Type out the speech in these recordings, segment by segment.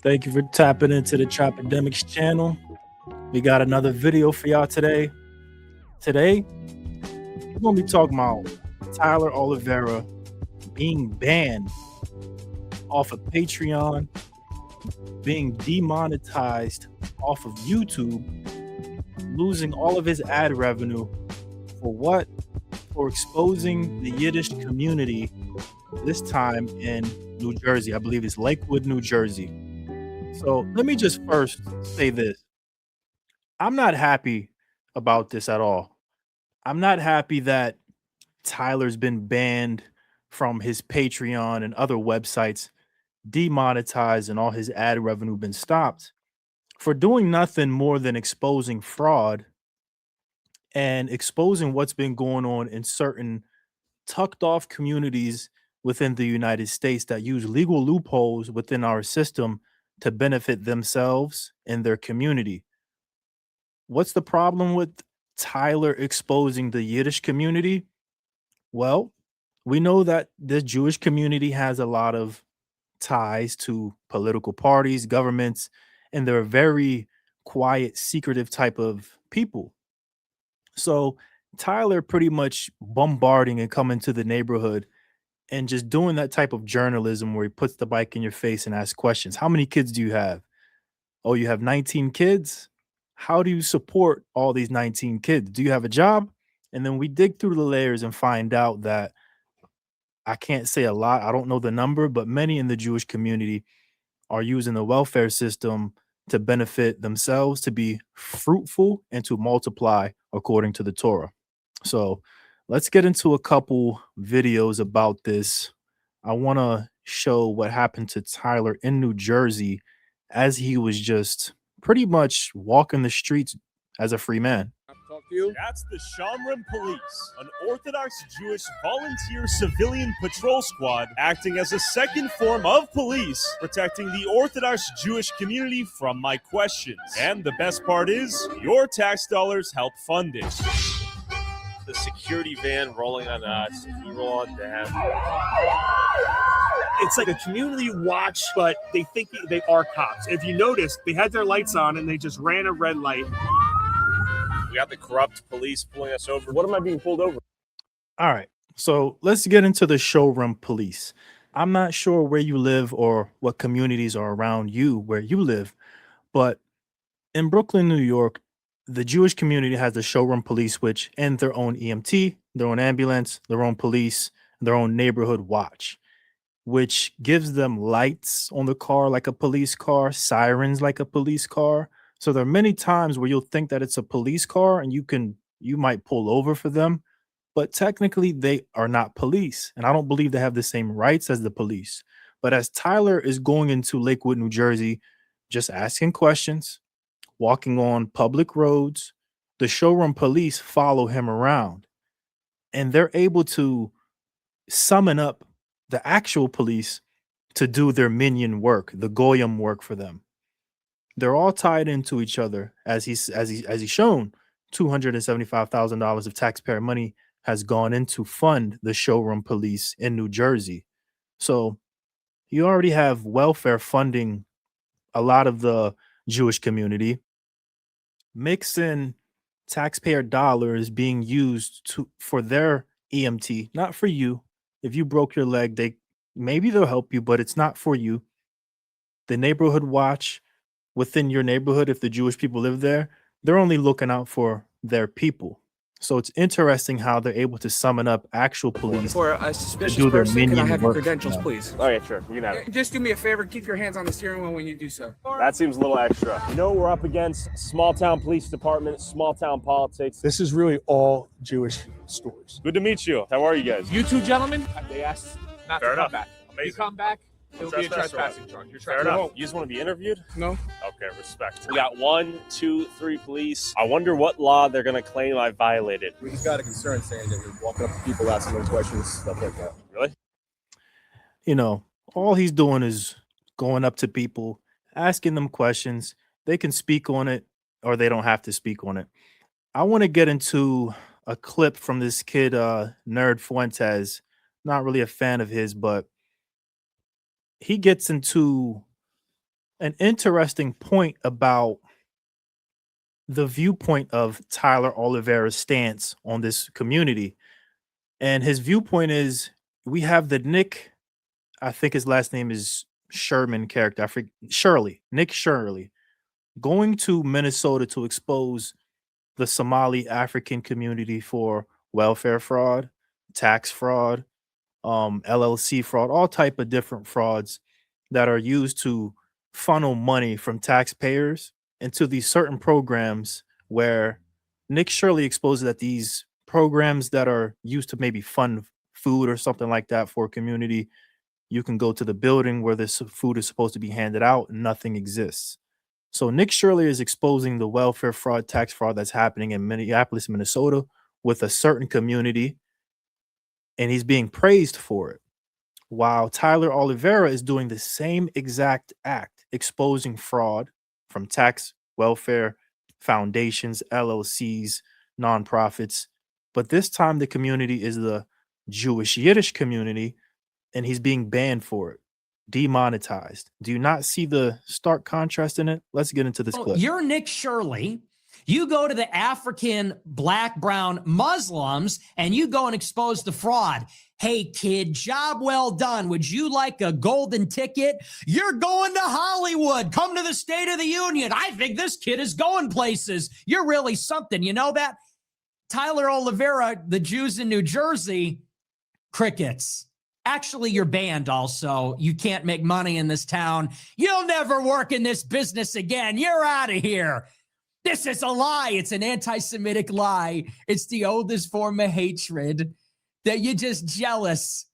Thank you for tapping into the Trapidemics channel. We got another video for y'all today. Today, we're going to be talking about Tyler Oliveira being banned off of Patreon, being demonetized off of YouTube, losing all of his ad revenue for what? For exposing the Yiddish community, this time in New Jersey. I believe it's Lakewood, New Jersey. So let me just first say this. I'm not happy about this at all. I'm not happy that Tyler's been banned from his Patreon and other websites, demonetized, and all his ad revenue been stopped for doing nothing more than exposing fraud and exposing what's been going on in certain tucked off communities within the United States that use legal loopholes within our system to benefit themselves and their community. What's the problem with Tyler exposing the Yiddish community? Well, we know that the Jewish community has a lot of ties to political parties, governments, and they're a very quiet, secretive type of people. So Tyler pretty much bombarding and coming to the neighborhood and just doing that type of journalism where he puts the bike in your face and asks questions. How many kids do you have? Oh, you have 19 kids? How do you support all these 19 kids? Do you have a job? And then we dig through the layers and find out that I can't say a lot. I don't know the number, but many in the Jewish community are using the welfare system to benefit themselves, to be fruitful, and to multiply according to the Torah. So let's get into a couple videos about this. I want to show what happened to Tyler in New Jersey as he was just pretty much walking the streets as a free man. Talk to you. That's the Shamrim Police, an Orthodox Jewish volunteer civilian patrol squad acting as a second form of police, protecting the Orthodox Jewish community from my questions. And the best part is, your tax dollars help fund it. The security van rolling on us, we roll on them. It's like a community watch, but they think they are cops. If you notice, they had their lights on and they just ran a red light. We got the corrupt police pulling us over. What am I being pulled over? All right, so let's get into the showroom police. I'm not sure where you live or what communities are around you where you live, but in Brooklyn, New York, the Jewish community has the showroom police, which and their own EMT, their own ambulance, their own police, their own neighborhood watch, which gives them lights on the car like a police car, sirens like a police car. So there are many times where you'll think that it's a police car and you might pull over for them, but technically they are not police. And I don't believe they have the same rights as the police. But as Tyler is going into Lakewood, New Jersey, just asking questions, walking on public roads, the showroom police follow him around and they're able to summon up the actual police to do their minion work, the goyim work for them. They're all tied into each other, as he's shown. $275,000 of taxpayer money has gone in to fund the showroom police in New Jersey. So you already have welfare funding a lot of the Jewish community. Mix in taxpayer dollars being used for their EMT, not for you. If you broke your leg, maybe they'll help you, but it's not for you. The neighborhood watch within your neighborhood, if the Jewish people live there, they're only looking out for their people. So it's interesting how they're able to summon up actual police For a suspicious do their person, can I minion have your work. credentials, Yeah. please? Oh, yeah, sure. You can have it. Just do me a favor, keep your hands on the steering wheel when you do so. That seems a little extra. You know, we're up against small town police department, small town politics. This is really all Jewish stores. Good to meet you. How are you guys? You two gentlemen, they asked not Fair to enough. come back. If you Amazing. come back, it'll be a Trespass trespassing charge. You're Fair trespassing. enough. You just want to be interviewed? No. Okay, respect. We got 1, 2, 3 police. I wonder what law they're going to claim I violated. We just got a concern saying that you're walking up to people, asking them questions, stuff like that. Really? You know, all he's doing is going up to people, asking them questions. They can speak on it. or they don't have to speak on it. I want to get into a clip from this kid, Nerd Fuentes. Not really a fan of his, but he gets into an interesting point about the viewpoint of Tyler Oliveira's stance on this community. And his viewpoint is we have the Nick, I think his last name is Sherman character. I forget Shirley, Nick Shirley, going to Minnesota to expose the Somali African community for welfare fraud, tax fraud, LLC fraud, all type of different frauds that are used to funnel money from taxpayers into these certain programs where Nick Shirley exposes that these programs that are used to maybe fund food or something like that for a community, you can go to the building where this food is supposed to be handed out and nothing exists. So Nick Shirley is exposing the welfare fraud, tax fraud that's happening in Minneapolis, Minnesota with a certain community, and he's being praised for it. While Tyler Oliveira is doing the same exact act, exposing fraud from tax, welfare, foundations, LLCs, nonprofits. But this time the community is the Jewish Yiddish community, and he's being banned for it, demonetized. Do you not see the stark contrast in it? Let's get into this clip. You're Nick Shirley. You go to the African, black, brown Muslims, and you go and expose the fraud. Hey, kid, job well done. Would you like a golden ticket? You're going to Hollywood. Come to the State of the Union. I think this kid is going places. You're really something. You know that? Tyler Oliveira, the Jews in New Jersey, crickets. Actually, you're banned also. You can't make money in this town. You'll never work in this business again. You're out of here. This is a lie. It's an anti-Semitic lie. It's the oldest form of hatred that you're just jealous.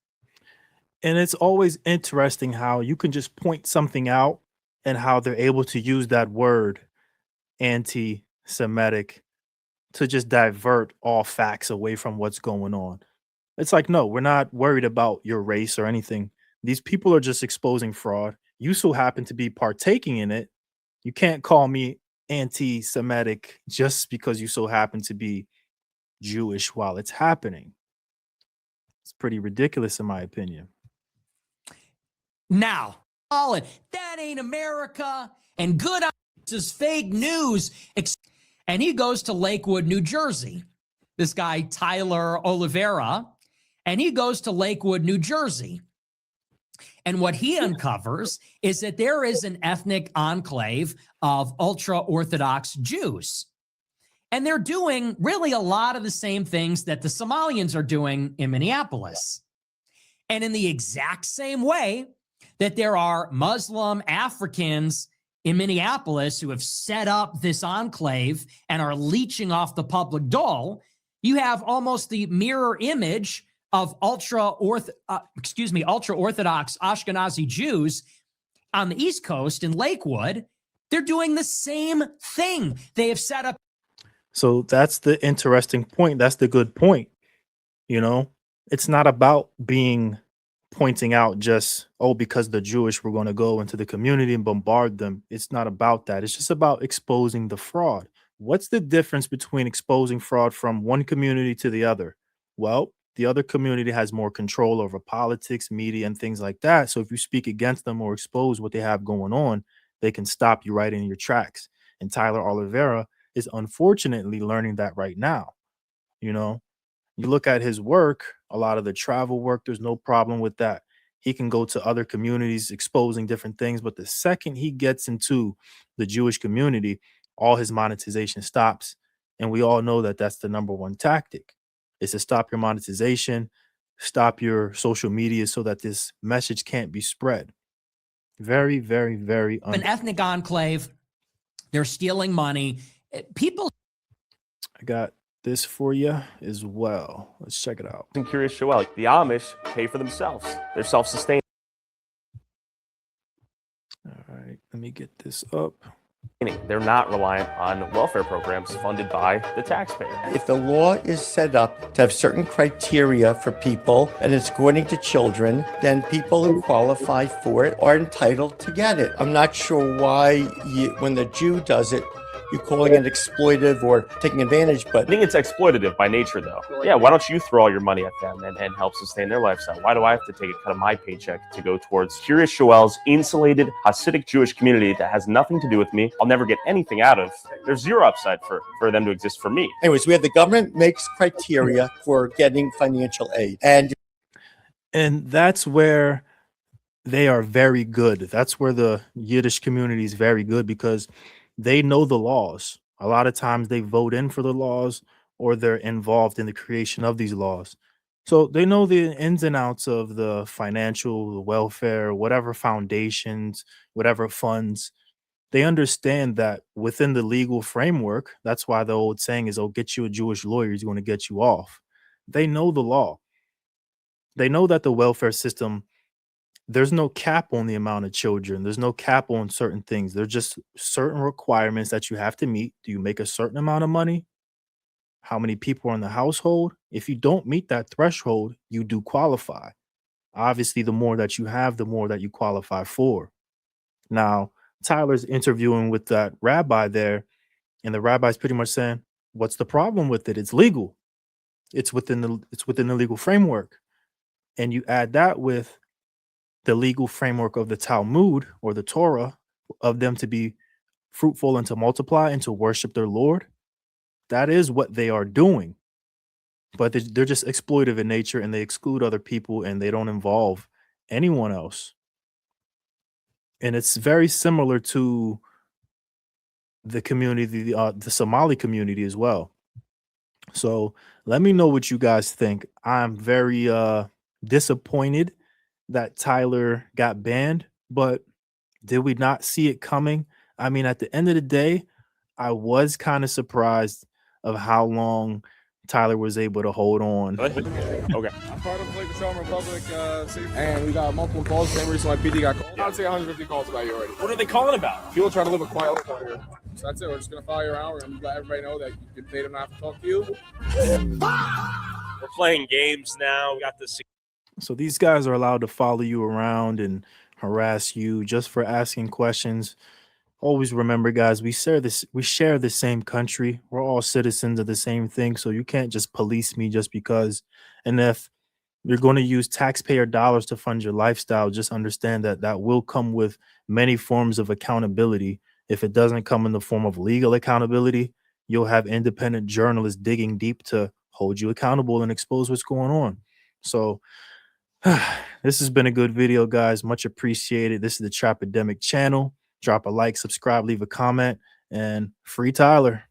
And it's always interesting how you can just point something out and how they're able to use that word anti-Semitic to just divert all facts away from what's going on. It's like, no, we're not worried about your race or anything. These people are just exposing fraud. You so happen to be partaking in it. You can't call me anti-Semitic just because you so happen to be Jewish while it's happening. It's pretty ridiculous in my opinion. Now, that ain't America, and good is fake news. And he goes to Lakewood, New Jersey. This guy, Tyler Oliveira, and he goes to Lakewood, New Jersey. And what he uncovers is that there is an ethnic enclave of ultra-Orthodox Jews. And they're doing really a lot of the same things that the Somalians are doing in Minneapolis. And in the exact same way that there are Muslim Africans in Minneapolis who have set up this enclave and are leeching off the public dole, you have almost the mirror image of ultra-Orthodox Ashkenazi Jews on the East Coast in Lakewood. They're doing the same thing. They have set up. So that's the interesting point. That's the good point. You know, it's not about pointing out just, oh, because the Jewish were going to go into the community and bombard them. It's not about that. It's just about exposing the fraud. What's the difference between exposing fraud from one community to the other? Well, the other community has more control over politics, media, and things like that. So if you speak against them or expose what they have going on, they can stop you right in your tracks. And Tyler Oliveira is unfortunately learning that right now. You know, you look at his work, a lot of the travel work, there's no problem with that. He can go to other communities exposing different things. But the second he gets into the Jewish community, all his monetization stops. And we all know that that's the number one tactic, is to stop your monetization, stop your social media so that this message can't be spread. Very, very, very An ethnic enclave. They're stealing money. People. I got this for you as well. Let's check it out. I'm curious, Joel. The Amish pay for themselves. They're self-sustaining. All right, let me get this up. They're not reliant on welfare programs funded by the taxpayer. If the law is set up to have certain criteria for people and it's according to children, then people who qualify for it are entitled to get it. I'm not sure why when the Jew does it, you calling it exploitive or taking advantage, I but think it's exploitative by nature, though. Yeah, why don't you throw all your money at them and help sustain their lifestyle? Why do I have to take a cut of my paycheck to go towards Curious Joel's insulated Hasidic Jewish community that has nothing to do with me? I'll never get anything out of. There's zero upside for them to exist for me. anyways, we have the government makes criteria for getting financial aid. And that's where they are very good. That's where the Yiddish community is very good because they know the laws. A lot of times they vote in for the laws or they're involved in the creation of these laws. So they know the ins and outs of the financial, the welfare, whatever foundations, whatever funds. They understand that within the legal framework, that's why the old saying is, oh, get you a Jewish lawyer, he's going to get you off. They know the law. They know that the welfare system, there's no cap on the amount of children. There's no cap on certain things. There's just certain requirements that you have to meet. Do you make a certain amount of money? How many people are in the household? If you don't meet that threshold, you do qualify. Obviously, the more that you have, the more that you qualify for. Now, Tyler's interviewing with that rabbi there, and the rabbi's pretty much saying, "What's the problem with it? It's legal. It's within the legal framework." And you add that with the legal framework of the Talmud or the Torah of them to be fruitful and to multiply and to worship their Lord. That is what they are doing. But they're just exploitive in nature and they exclude other people and they don't involve anyone else. And it's very similar to the community, the Somali community as well. So let me know what you guys think. I'm very disappointed that Tyler got banned, but did we not see it coming? I mean, at the end of the day, I was kind of surprised of how long Tyler was able to hold on. Okay. I'm part of like the Selma Republic, and we got multiple calls. Same reason why PD got called. I'd say 150 calls about you already. What are they calling about? People trying to live a quiet life out here. So that's it. We're just gonna follow you around. We're gonna let everybody know that you can pay them not to talk to you. We're playing games now. We got this. So these guys are allowed to follow you around and harass you just for asking questions. Always remember, guys, we share the same country. We're all citizens of the same thing. So you can't just police me just because. And if you're going to use taxpayer dollars to fund your lifestyle, just understand that that will come with many forms of accountability. If it doesn't come in the form of legal accountability, you'll have independent journalists digging deep to hold you accountable and expose what's going on. So this has been a good video, guys. Much appreciated. This is the Trapidemic channel. Drop a like, subscribe, leave a comment, and free Tyler.